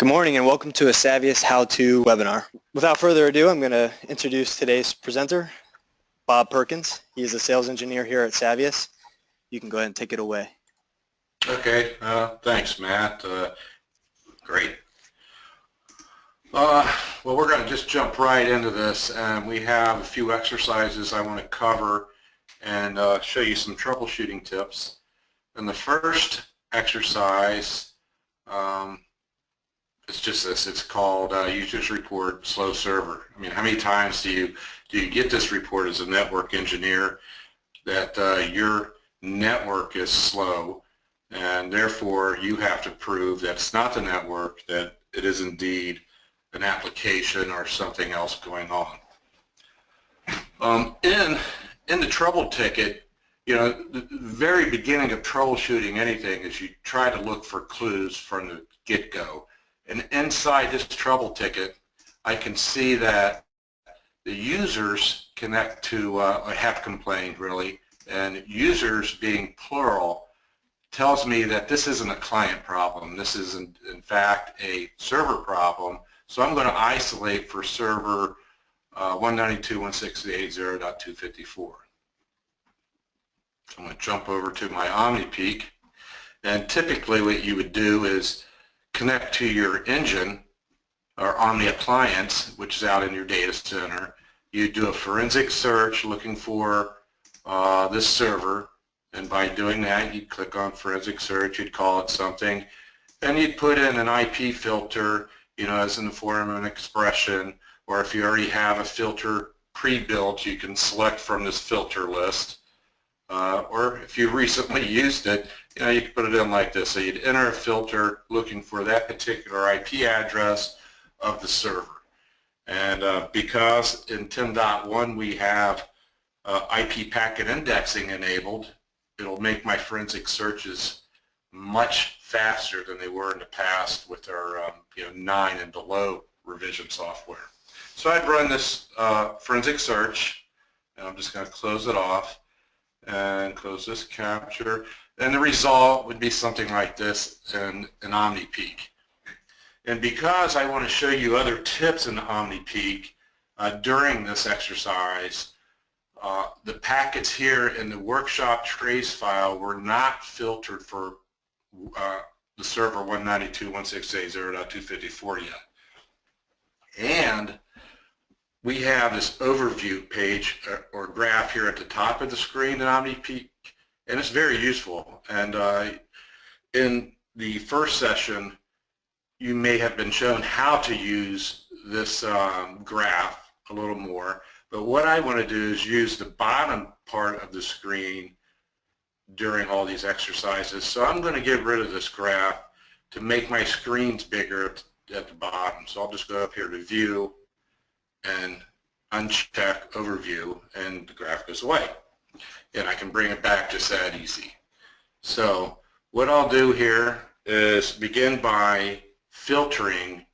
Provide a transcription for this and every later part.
Good morning and welcome to a Savvius how-to webinar. Without further ado, I'm going to introduce today's presenter, Bob Perkins. He is a sales engineer here at Savvius. You can go ahead and take it away. Okay, thanks, Matt. Great. Well, we're going to just jump right into this, and we have a few exercises I want to cover and show you some troubleshooting tips. And the first exercise it's just this. It's called Users Report Slow Server. I mean, how many times do you get this report as a network engineer that your network is slow, and therefore you have to prove that it's not the network, that it is indeed an application or something else going on. In the trouble ticket, you know, the very beginning of troubleshooting anything is you try to look for clues from the get-go. And inside this trouble ticket, I can see that the users connect to, have complained really, and users being plural tells me that this isn't a client problem. This is in fact a server problem. So I'm going to isolate for server 192.168.0.254. I'm going to jump over to my Omnipeek, and typically what you would do is connect to your engine or Omni appliance, which is out in your data center. You do a forensic search looking for this server, and by doing that you click on forensic search, you'd call it something, and you'd put in an IP filter, you know, as in the form of an expression, or if you already have a filter pre-built, you can select from this filter list. Or if you recently used it, you know, you can put it in like this. So you'd enter a filter looking for that particular IP address of the server. And because in 10.1 we have IP packet indexing enabled, it'll make my forensic searches much faster than they were in the past with our 9 and below revision software. So I'd run this forensic search, and I'm just going to close it off and close this capture, and the result would be something like this in Omnipeek. And because I want to show you other tips in Omnipeek during this exercise, the packets here in the workshop trace file were not filtered for the server 192.168.0.254 yet. And we have this overview page or graph here at the top of the screen in Omnipeek, and it's very useful. And in the first session, you may have been shown how to use this graph a little more, but what I want to do is use the bottom part of the screen during all these exercises. So I'm going to get rid of this graph to make my screens bigger at the bottom. So I'll just go up here to View and uncheck Overview, and the graph goes away. And I can bring it back just that easy. So what I'll do here is begin by filtering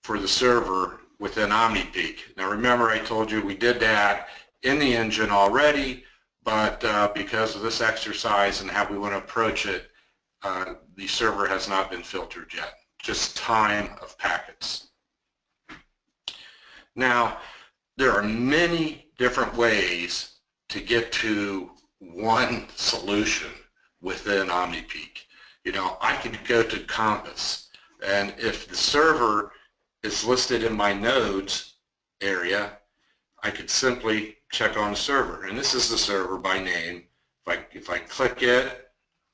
for the server within Omnipeek. Now remember, I told you we did that in the engine already, but because of this exercise and how we want to approach it, the server has not been filtered yet. Just time of packets. Now, there are many different ways to get to one solution within Omnipeek. You know, I could go to Compass, and if the server is listed in my nodes area, I could simply check on the server, and this is the server by name. If I click it,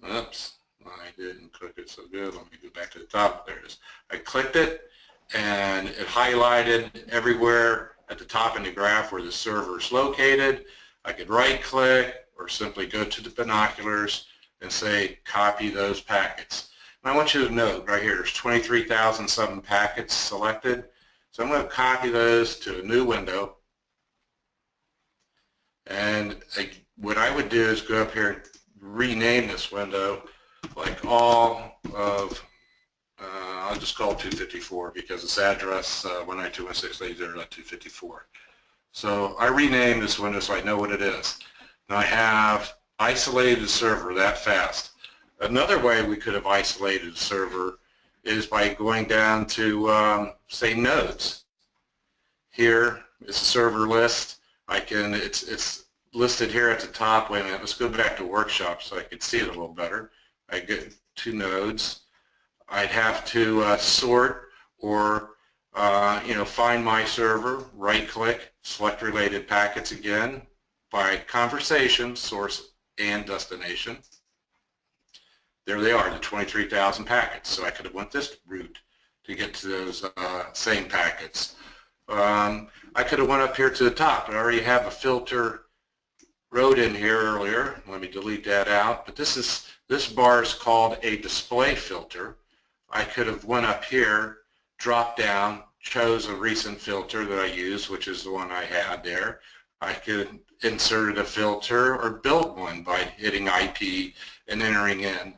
oops, I didn't click it so good. Let me go back to the top. There it is. I clicked it, and it highlighted everywhere at the top in the graph where the server is located. I could right-click or simply go to the binoculars and say copy those packets. And I want you to note right here, there's 23,000 something packets selected. So I'm going to copy those to a new window. And what I would do is go up here and rename this window like all of, I'll just call it 254 because it's address 192.168.0.254. So I rename this window so I know what it is. Now I have isolated the server that fast. Another way we could have isolated the server is by going down to, say, nodes. Here is a server list. It's listed here at the top. Wait a minute, let's go back to workshop so I can see it a little better. I get 2 nodes. I'd have to sort or find my server, right-click, select related packets again by conversation, source, and destination. There they are, the 23,000 packets. So I could have went this route to get to those same packets. I could have went up here to the top. I already have a filter wrote in here earlier. Let me delete that out. But this bar is called a display filter. I could have went up here, dropped down, chose a recent filter that I used, which is the one I had there. I could insert a filter or build one by hitting IP and entering in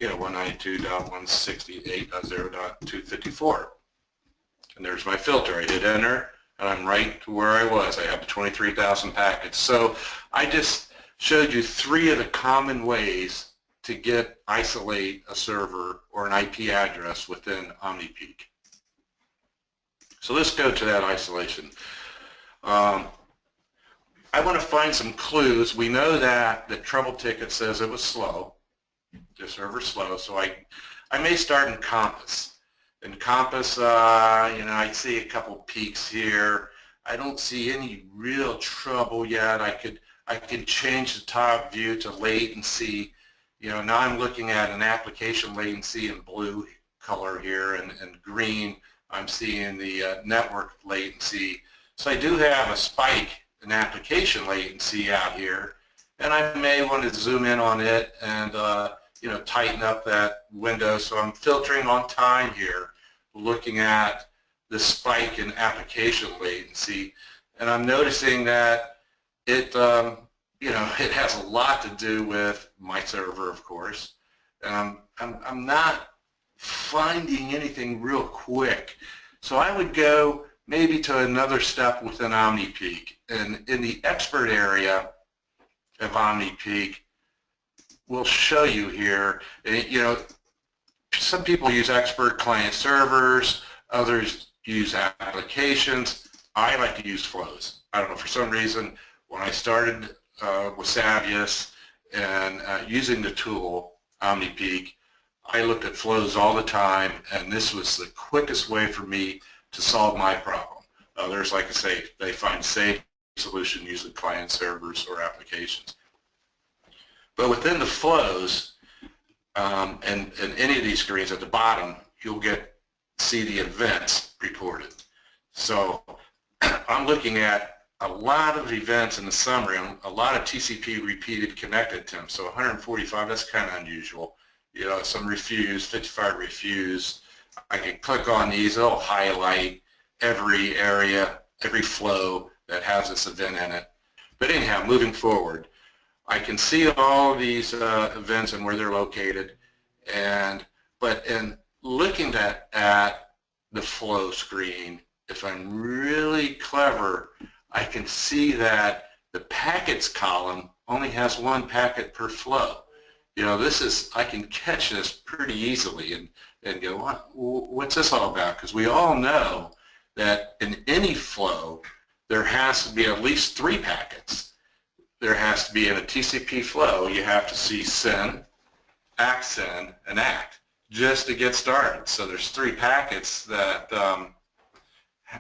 192.168.0.254. And there's my filter. I hit enter, and I'm right to where I was. I have the 23,000 packets. So I just showed you 3 of the common ways to isolate a server or an IP address within Omnipeek. So let's go to that isolation. I want to find some clues. We know that the trouble ticket says it was slow, the server's slow, so I may start in Compass. In Compass, I see a couple peaks here. I don't see any real trouble yet. I could change the top view to latency. Now I'm looking at an application latency in blue color here, and green I'm seeing the network latency. So I do have a spike in application latency out here, and I may want to zoom in on it and tighten up that window. So I'm filtering on time here, looking at the spike in application latency, and I'm noticing that it it has a lot to do with my server, of course. And I'm not finding anything real quick, so I would go maybe to another step within Omnipeek. And in the expert area of Omnipeek, we'll show you here. Some people use expert client servers, others use applications. I like to use flows. I don't know, for some reason, when I started with Savvius and using the tool Omnipeek, I looked at flows all the time, and this was the quickest way for me to solve my problem. Others, like I say, they find safe solution using client servers or applications. But within the flows, and any of these screens at the bottom, you'll see the events reported. So I'm looking at a lot of events in the summary, a lot of TCP repeated connect attempts. So 145, that's kind of unusual. Some refused, 55 refused. I can click on these, it'll highlight every area, every flow that has this event in it. But anyhow, moving forward, I can see all these events and where they're located, but in looking at the flow screen, if I'm really clever, I can see that the packets column only has 1 packet per flow. I can catch this pretty easily and go, what's this all about? Because we all know that in any flow, there has to be at least 3 packets. There has to be, in a TCP flow, you have to see send, and act just to get started. So there's 3 packets that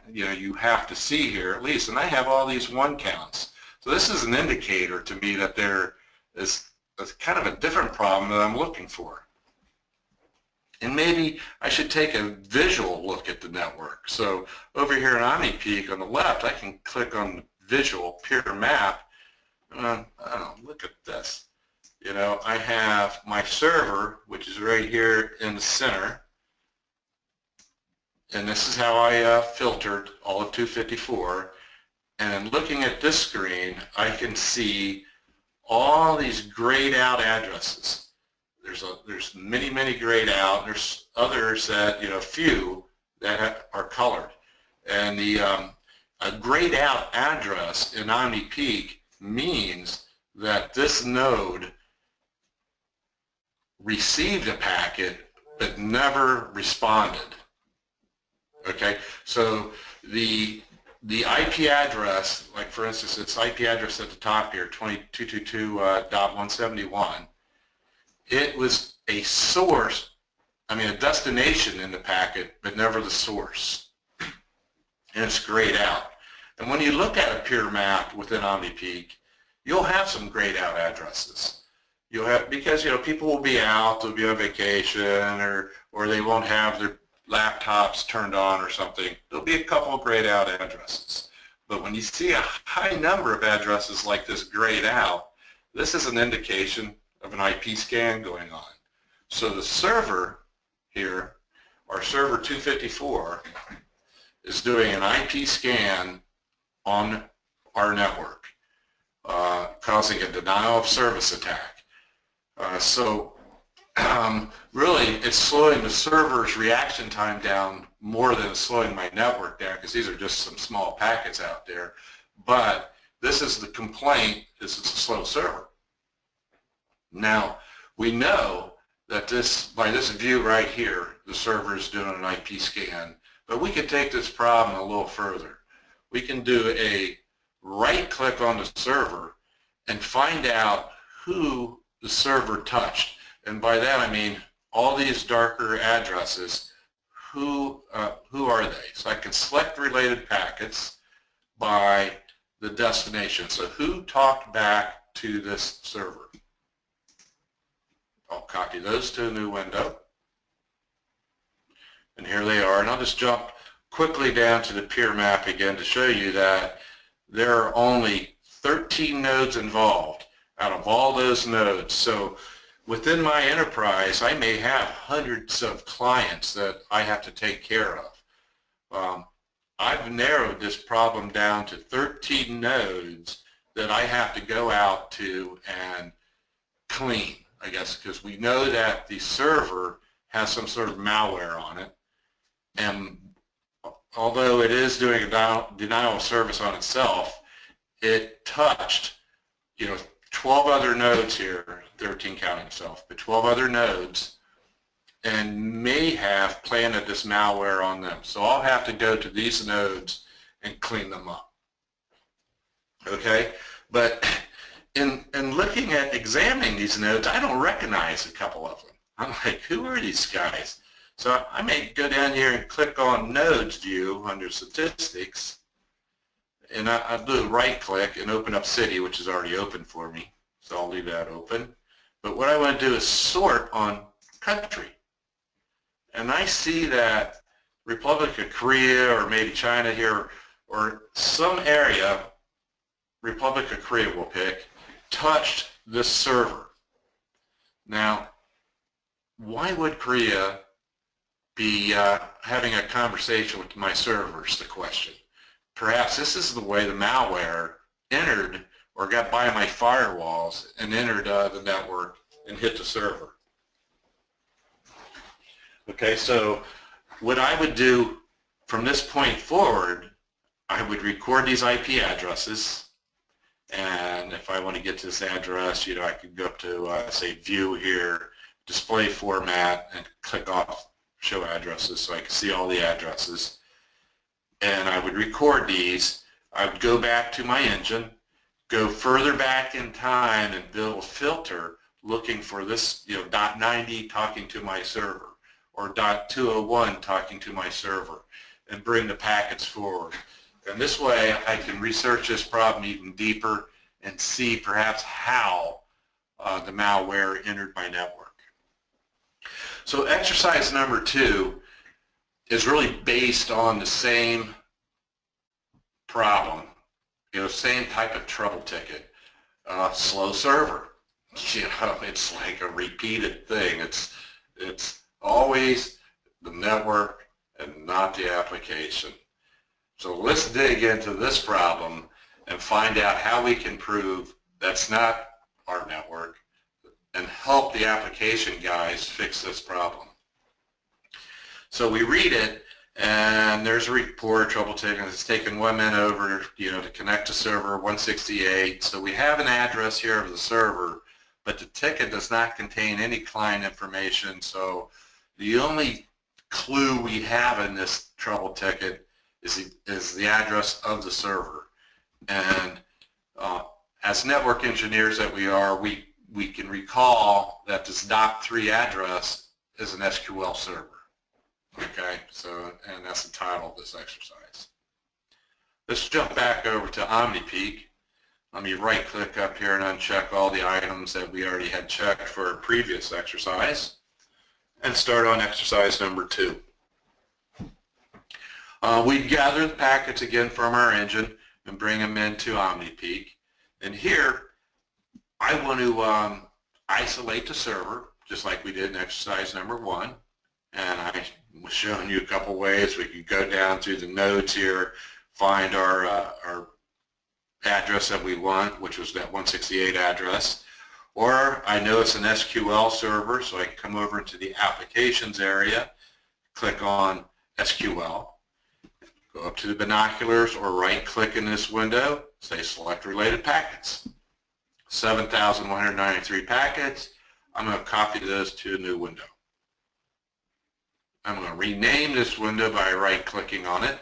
you have to see here at least, and I have all these 1 counts. So this is an indicator to me that there is kind of a different problem that I'm looking for. And maybe I should take a visual look at the network. So over here in Omnipeek on the left, I can click on the visual peer map. I don't know, look at this. I have my server, which is right here in the center. And this is how I filtered all of 254. And looking at this screen, I can see all these grayed out addresses. There's many grayed out. There's others that, few that are colored. And a grayed out address in Omnipeek means that this node received a packet but never responded. Okay, so the IP address, like for instance, its IP address at the top here, 2222.171, it was a source, I mean a destination in the packet, but never the source. And it's grayed out. And when you look at a peer map within Omnipeek, you'll have some grayed out addresses. You'll have, because people will be out, they'll be on vacation, or they won't have their laptops turned on or something. There'll be a couple of grayed out addresses. But when you see a high number of addresses like this grayed out, this is an indication of an IP scan going on. So the server here, our server 254, is doing an IP scan on our network, causing a denial of service attack. Really, it's slowing the server's reaction time down more than it's slowing my network down, because these are just some small packets out there. But this is the complaint, this is a slow server. Now, we know that by this view right here, the server is doing an IP scan, but we can take this problem a little further. We can do a right click on the server and find out who the server touched. And by that I mean all these darker addresses, who are they? So I can select related packets by the destination. So who talked back to this server? I'll copy those to a new window. And here they are. And I'll just jump quickly down to the peer map again to show you that there are only 13 nodes involved out of all those nodes. So within my enterprise, I may have hundreds of clients that I have to take care of. I've narrowed this problem down to 13 nodes that I have to go out to and clean, I guess, because we know that the server has some sort of malware on it. And although it is doing a denial of service on itself, it touched, 12 other nodes here, 13 counting itself, but 12 other nodes, and may have planted this malware on them. So I'll have to go to these nodes and clean them up. Okay? But in looking at examining these nodes, I don't recognize a couple of them. I'm like, who are these guys? So I may go down here and click on Nodes View under Statistics, and I'll do a right click and open up City, which is already open for me. So I'll leave that open. But what I want to do is sort on country. And I see that Republic of Korea, or maybe China here, or some area, Republic of Korea we'll pick, touched this server. Now, why would Korea be having a conversation with my server is the question. Perhaps this is the way the malware entered or got by my firewalls and entered the network and hit the server. Okay, so what I would do from this point forward, I would record these IP addresses, and if I want to get to this address, I could go up to, say, View here, Display Format, and click off Show Addresses so I can see all the addresses. And I would record these. I would go back to my engine, go further back in time and build a filter looking for this, .90 talking to my server, or .201 talking to my server, and bring the packets forward. And this way I can research this problem even deeper and see perhaps how the malware entered my network. So exercise number 2 is really based on the same problem, same type of trouble ticket, slow server. It's like a repeated thing. It's always the network and not the application. So let's dig into this problem and find out how we can prove that's not our network and help the application guys fix this problem. So we read it, and there's a report, trouble ticket. It's taken 1 minute over, to connect to server 168. So we have an address here of the server, but the ticket does not contain any client information. So, The only clue we have in this trouble ticket is the address of the server. And as network engineers that we are, we can recall that this .3 address is an SQL server. Okay, so, and that's the title of this exercise. Let's jump back over to Omnipeek. Let me right click up here and uncheck all the items that we already had checked for a previous exercise and start on exercise number 2. We gather the packets again from our engine and bring them into Omnipeek. And here I want to isolate the server just like we did in exercise number 1. And I was showing you a couple ways. We could go down through the nodes here, find our address that we want, which was that 168 address. Or I know it's an SQL server, so I can come over into the applications area, click on SQL, go up to the binoculars or right click in this window, say select related packets. 7,193 packets. I'm going to copy those to a new window. I'm going to rename this window by right clicking on it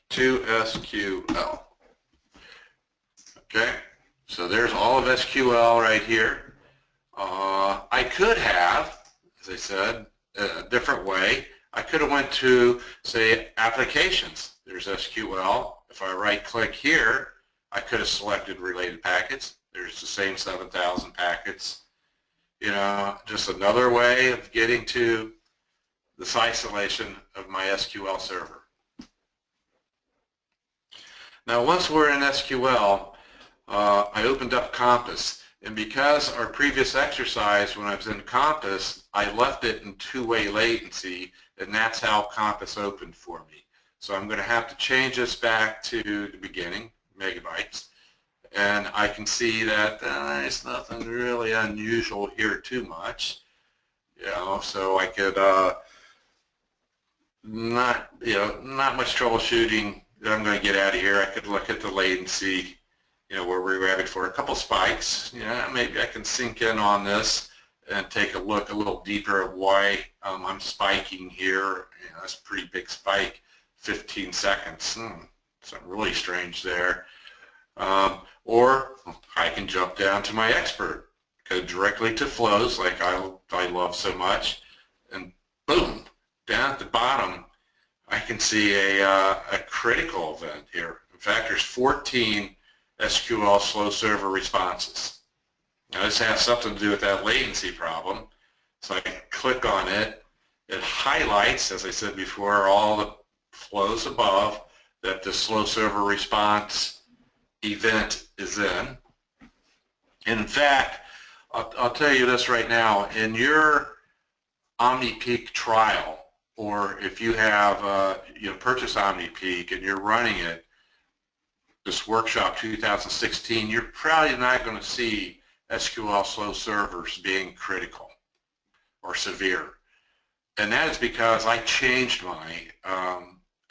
to SQL. Okay, so there's all of SQL right here. I could have, as I said, a different way. I could have went to, say, applications. There's SQL. If I right click here, I could have selected related packets. There's the same 7,000 packets. You know, just another way of getting to this isolation of my SQL server. Now, once we're in SQL, I opened up Compass, and because our previous exercise, when I was in Compass, I left it in two-way latency, and that's how Compass opened for me. So I'm going to have to change this back to the beginning, megabytes. And I can see that there's nothing really unusual here too much, you know. So I could not much troubleshooting that I'm going to get out of here. I could look at the latency, you know, where we were having for a couple spikes. You know, maybe I can sink in on this and take a look a little deeper at why I'm spiking here. You know, that's a pretty big spike, 15 seconds. Something really strange there. Or I can jump down to my expert, go directly to flows like I love so much, and boom, down at the bottom I can see a critical event here. In fact, there's 14 SQL slow server responses. Now this has something to do with that latency problem. So I can click on it. It highlights, as I said before, all the flows above that the slow server response event is in. And in fact, I'll tell you this right now, in your Omnipeek trial, or if you have purchased Omnipeek and you're running it, this workshop 2016, you're probably not going to see SQL slow servers being critical or severe. And that is because I changed my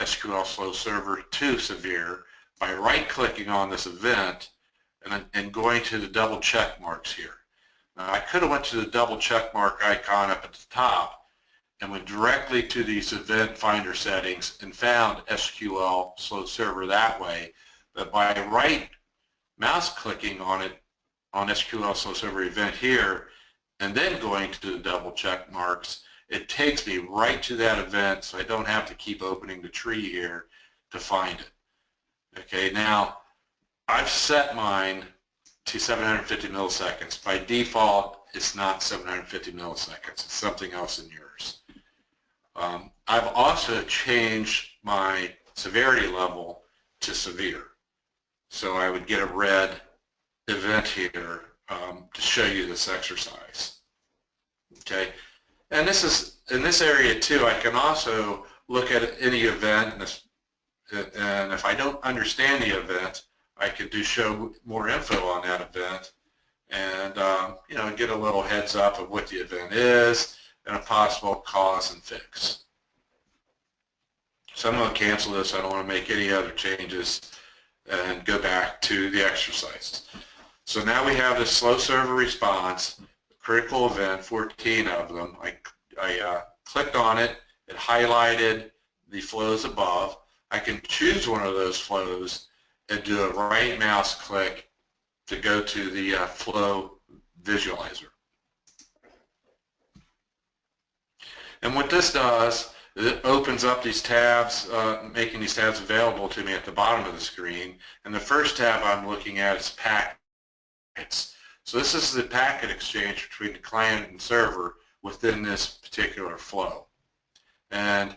SQL slow server to severe by right-clicking on this event and going to the double check marks here. Now, I could have went to the double check mark icon up at the top and went directly to these event finder settings and found SQL slow server that way. But by right mouse clicking on it, on SQL slow server event here, and then going to the double check marks, it takes me right to that event, so I don't have to keep opening the tree here to find it. Okay, now I've set mine to 750 milliseconds. By default, it's not 750 milliseconds. It's something else in yours. I've also changed my severity level to severe. So I would get a red event here to show you this exercise. Okay, and this is in this area too. I can also look at any event, and if I don't understand the event, I could show more info on that event, and get a little heads up of what the event is and a possible cause and fix. So I'm going to cancel this. I don't want to make any other changes and go back to the exercise. So now we have this slow server response, critical event, 14 of them. I I clicked on it, it highlighted the flows above. I can choose one of those flows and do a right mouse click to go to the flow visualizer. And what this does is it opens up these tabs, making these tabs available to me at the bottom of the screen. And the first tab I'm looking at is packets. So this is the packet exchange between the client and server within this particular flow. And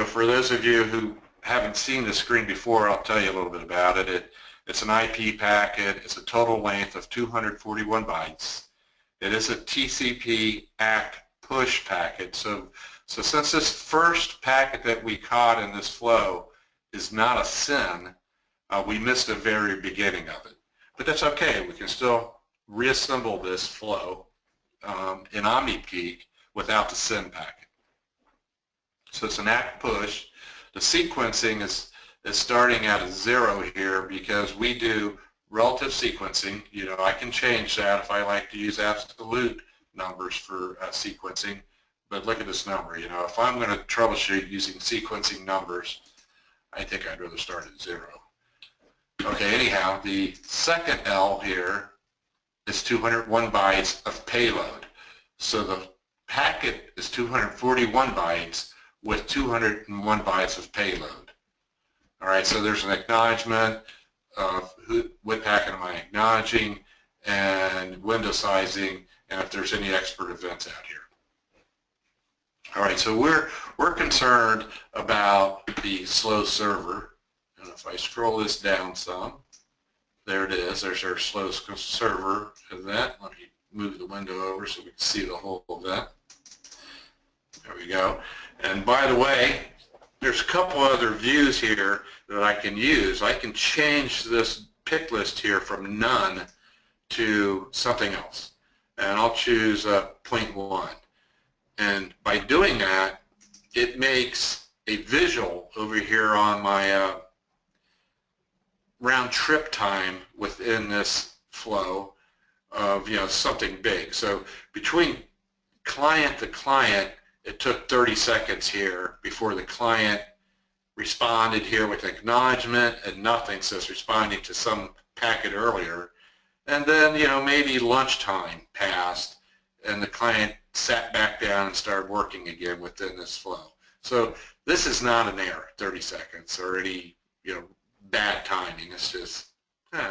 for those of you who haven't seen this screen before, I'll tell you a little bit about it. It's an IP packet. It's a total length of 241 bytes. It is a TCP ACK push packet. So since this first packet that we caught in this flow is not a SYN, we missed the very beginning of it. But that's okay. We can still reassemble this flow in Omnipeek without the SYN packet. So it's an ACK push. The sequencing is starting at a 0 here because we do relative sequencing. I can change that if I like to use absolute numbers for sequencing. But look at this number. If I'm going to troubleshoot using sequencing numbers, I think I'd rather start at 0. Okay, anyhow, the second L here is 201 bytes of payload. So the packet is 241 bytes with 201 bytes of payload. All right, so there's an acknowledgement of what packet am I acknowledging, and window sizing, and if there's any expert events out here. All right, so we're concerned about the slow server. And if I scroll this down some, there it is. There's our slow server event. Let me move the window over so we can see the whole event. There we go. And by the way, there's a couple other views here that I can use. I can change this pick list here from none to something else. And I'll choose 0.1. And by doing that, it makes a visual over here on my round trip time within this flow of something big. So between client to client, it took 30 seconds here before the client responded here with acknowledgement and nothing, so it's responding to some packet earlier. And then, maybe lunchtime passed and the client sat back down and started working again within this flow. So this is not an error, 30 seconds, or any, bad timing. It's just,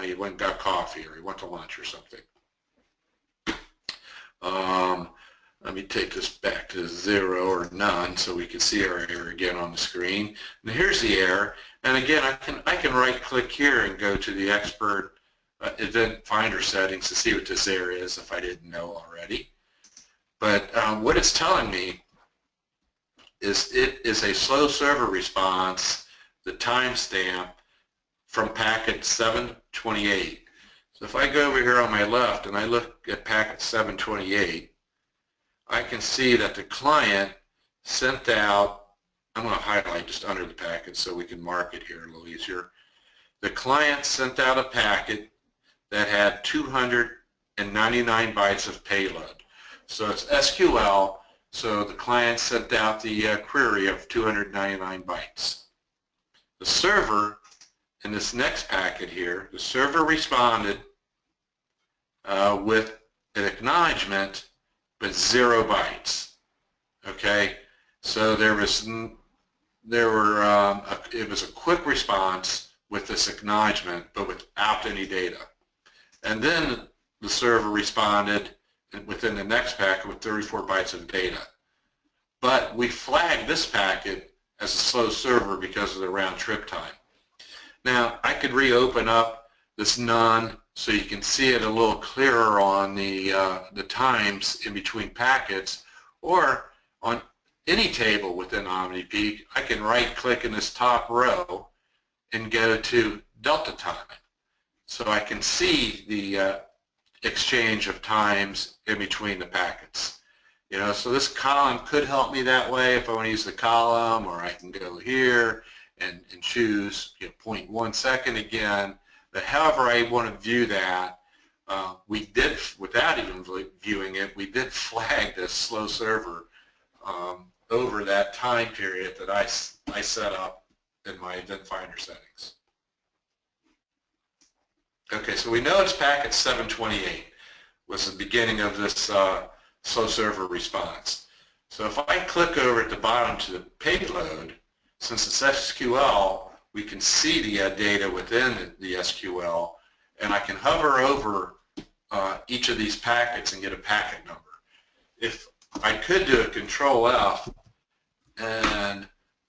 you went and got coffee or you went to lunch or something. Let me take this back to 0 or none so we can see our error again on the screen. And here's the error. And again, I can right click here and go to the expert event finder settings to see what this error is if I didn't know already. But what it's telling me is it is a slow server response, the timestamp from packet 728. So if I go over here on my left and I look at packet 728, I can see that the client sent out, I'm going to highlight just under the packet so we can mark it here a little easier. The client sent out a packet that had 299 bytes of payload. So it's SQL, so the client sent out the query of 299 bytes. The server, in this next packet here, the server responded with an acknowledgement but 0 bytes. Okay, so it was a quick response with this acknowledgement, but without any data. And then the server responded within the next packet with 34 bytes of data. But we flagged this packet as a slow server because of the round trip time. Now I could reopen up this none so you can see it a little clearer on the times in between packets, or on any table within Omnipeek, I can right click in this top row and go to delta time. So I can see the exchange of times in between the packets. So this column could help me that way if I want to use the column, or I can go here and choose 0.1 second again. But however I want to view that, we did, without even viewing it, we did flag this slow server over that time period that I set up in my event finder settings. Okay, so we know it's packet 728 was the beginning of this slow server response. So if I click over at the bottom to the payload, since it's SQL, we can see the data within the SQL, and I can hover over each of these packets and get a packet number. If I could do a Control F, and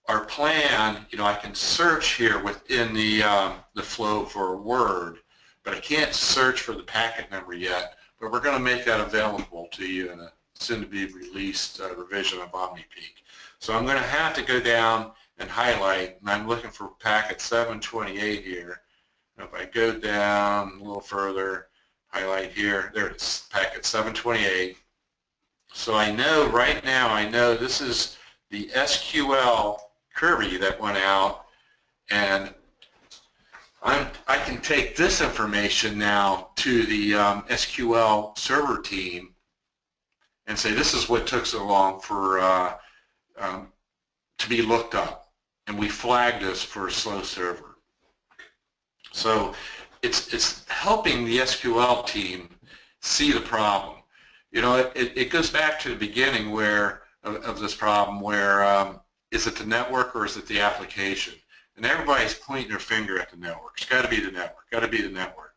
our plan, I can search here within the flow for a word, but I can't search for the packet number yet, but we're going to make that available to you in a soon-to-be-released revision of Omnipeek. So I'm going to have to go down and highlight, and I'm looking for packet 728 here. And if I go down a little further, highlight here, there it is, packet 728. So I know right now, I know this is the SQL query that went out, and I can take this information now to the SQL server team and say this is what took so long for to be looked up, and we flagged this for a slow server. So it's helping the SQL team see the problem. It goes back to the beginning where of this problem where is it the network or is it the application? And everybody's pointing their finger at the network. It's got to be the network, got to be the network.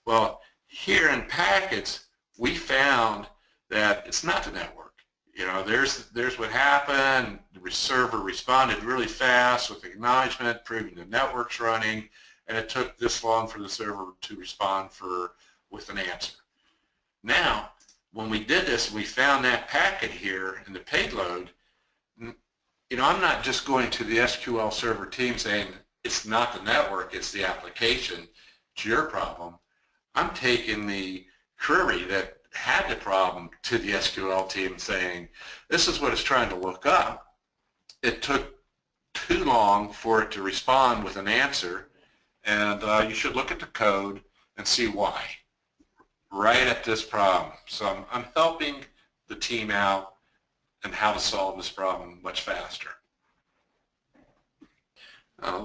Well, here in packets, we found that it's not the network. There's what happened. The server responded really fast with acknowledgement, proving the network's running, and it took this long for the server to respond with an answer. Now, when we did this, we found that packet here in the payload. I'm not just going to the SQL server team saying it's not the network, it's the application, it's your problem. I'm taking the query that had the problem to the SQL team saying, this is what it's trying to look up. It took too long for it to respond with an answer, and you should look at the code and see why, right at this problem. So I'm helping the team out and how to solve this problem much faster.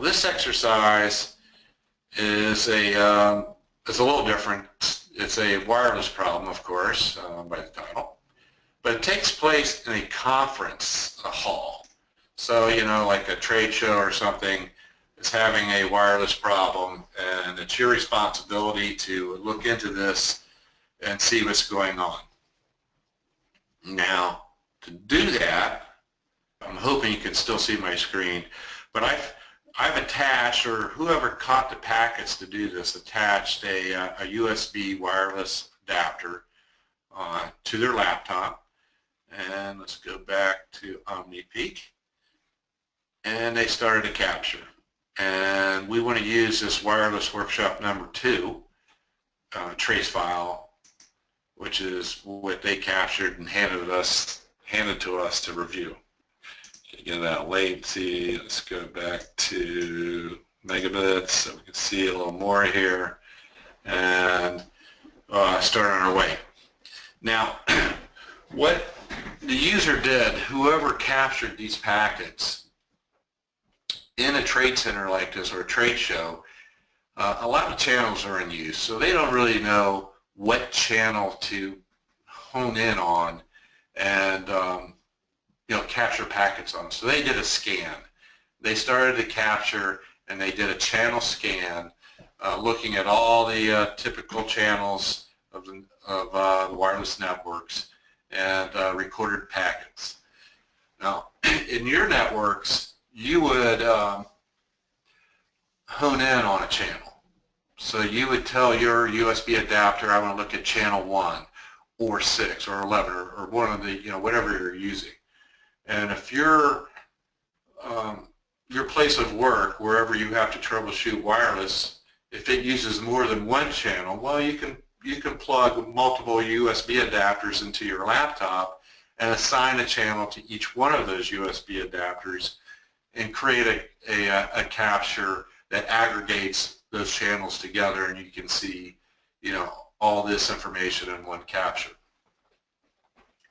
This exercise is a little different. It's a wireless problem, of course, by the title, but it takes place in a conference hall. So, like a trade show or something is having a wireless problem, and it's your responsibility to look into this and see what's going on. Now, to do that, I'm hoping you can still see my screen, but I've attached, or whoever caught the packets to do this, attached a USB wireless adapter to their laptop. And let's go back to Omnipeek. And they started to capture. And we want to use this wireless workshop number 2 trace file, which is what they captured and handed to us to review. Get that latency. Let's go back to megabits so we can see a little more here, and start on our way. Now, what the user did, whoever captured these packets in a trade center like this or a trade show, a lot of channels are in use, so they don't really know what channel to hone in on and capture packets on. So they did a scan. They started to capture, and they did a channel scan, looking at all the typical channels of the wireless networks, and recorded packets. Now, in your networks, you would hone in on a channel. So you would tell your USB adapter, I want to look at channel 1 or 6 or 11 or one of the, whatever you're using. And if your place of work, wherever you have to troubleshoot wireless, if it uses more than one channel, well, you can plug multiple USB adapters into your laptop and assign a channel to each one of those USB adapters and create a capture that aggregates those channels together, and you can see, all this information in one capture.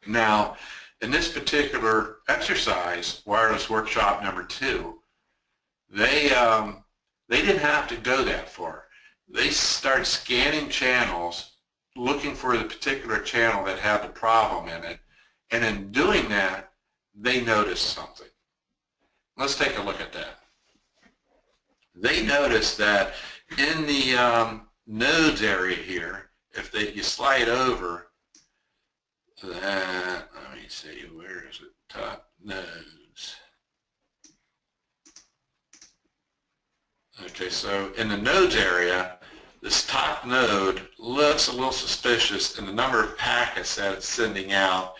Now, In this particular exercise, wireless workshop number 2, they didn't have to go that far. They started scanning channels, looking for the particular channel that had the problem in it, and in doing that, they noticed something. Let's take a look at that. They noticed that in the nodes area here, if you slide over that, let me see, where is it? Top nodes. Okay, so in the nodes area, this top node looks a little suspicious in the number of packets that it's sending out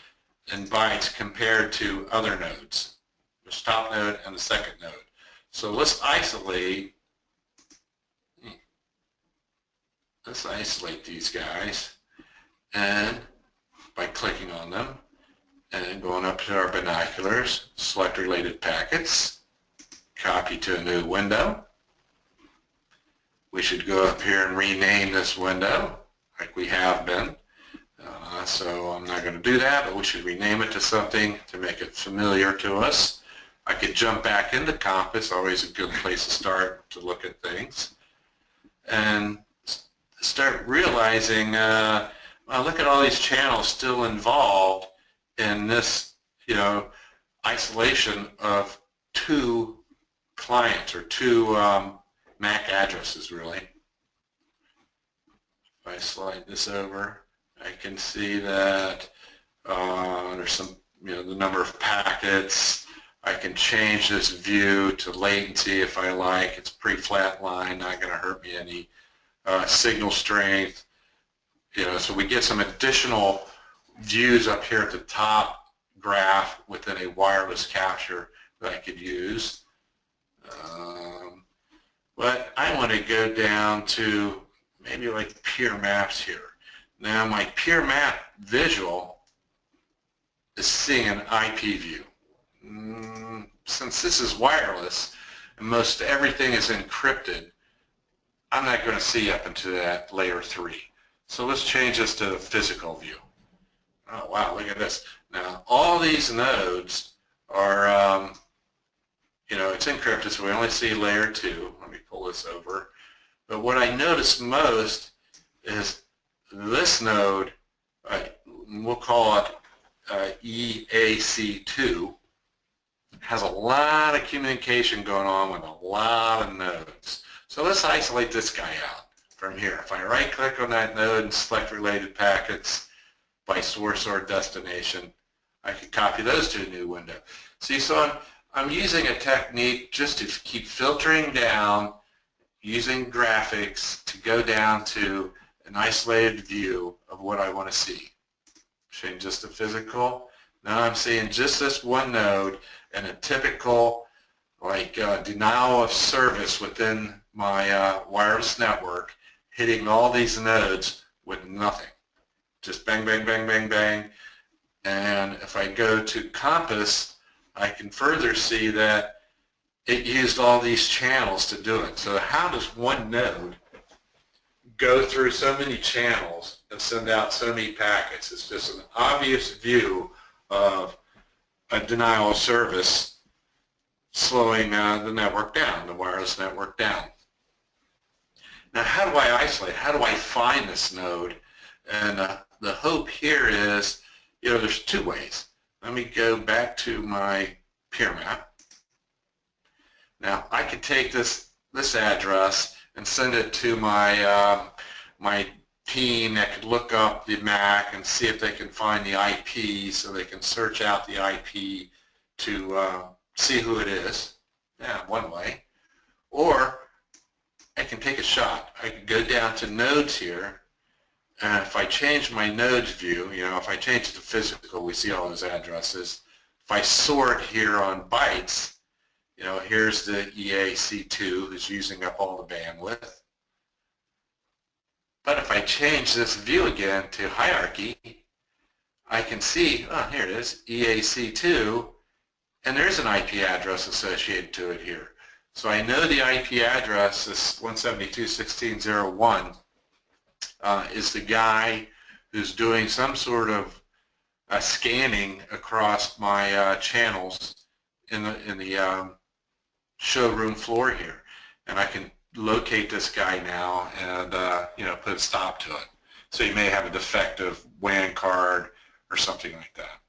in bytes compared to other nodes. There's top node and the second node. So let's isolate these guys, and by clicking on them and going up to our binoculars, select related packets, copy to a new window. We should go up here and rename this window like we have been. So I'm not going to do that, but we should rename it to something to make it familiar to us. I could jump back into Compass, always a good place to start to look at things, and start realizing, well, look at all these channels still involved in this, isolation of 2 clients or 2 MAC addresses, really. If I slide this over, I can see that there's some, the number of packets. I can change this view to latency if I like. It's pretty flat line, not going to hurt me any. Signal strength, so we get some additional views up here at the top graph within a wireless capture that I could use. But I want to go down to maybe like peer maps here. Now my peer map visual is seeing an IP view. Since this is wireless and most everything is encrypted, I'm not going to see up into that layer 3. So let's change this to a physical view. Oh wow, look at this. Now all these nodes are, it's encrypted, so we only see layer 2. Let me pull this over. But what I notice most is this node, we'll call it EAC2, has a lot of communication going on with a lot of nodes. So let's isolate this guy out from here. If I right-click on that node and select related packets by source or destination, I can copy those to a new window. See, so I'm using a technique just to keep filtering down, using graphics to go down to an isolated view of what I want to see. Change this to physical. Now I'm seeing just this one node and a typical denial of service within my wireless network, hitting all these nodes with nothing. Just bang, bang, bang, bang, bang. And if I go to Compass, I can further see that it used all these channels to do it. So how does one node go through so many channels and send out so many packets? It's just an obvious view of a denial of service slowing the network down, the wireless network down. Now how do I isolate? How do I find this node? And the hope here is, there's 2 ways. Let me go back to my peer map. Now I could take this address and send it to my my team that could look up the MAC and see if they can find the IP, so they can search out the IP to see who it is. Yeah, one way. Or I can take a shot. I can go down to nodes here, and if I change my nodes view, if I change it to physical, we see all those addresses. If I sort here on bytes, here's the EAC2 who's using up all the bandwidth. But if I change this view again to hierarchy, I can see, oh, here it is, EAC2, and there's an IP address associated to it here. So I know the IP address is 172.16.01 is the guy who's doing some sort of scanning across my channels in the showroom floor here, and I can locate this guy now and put a stop to it. So you may have a defective WAN card or something like that.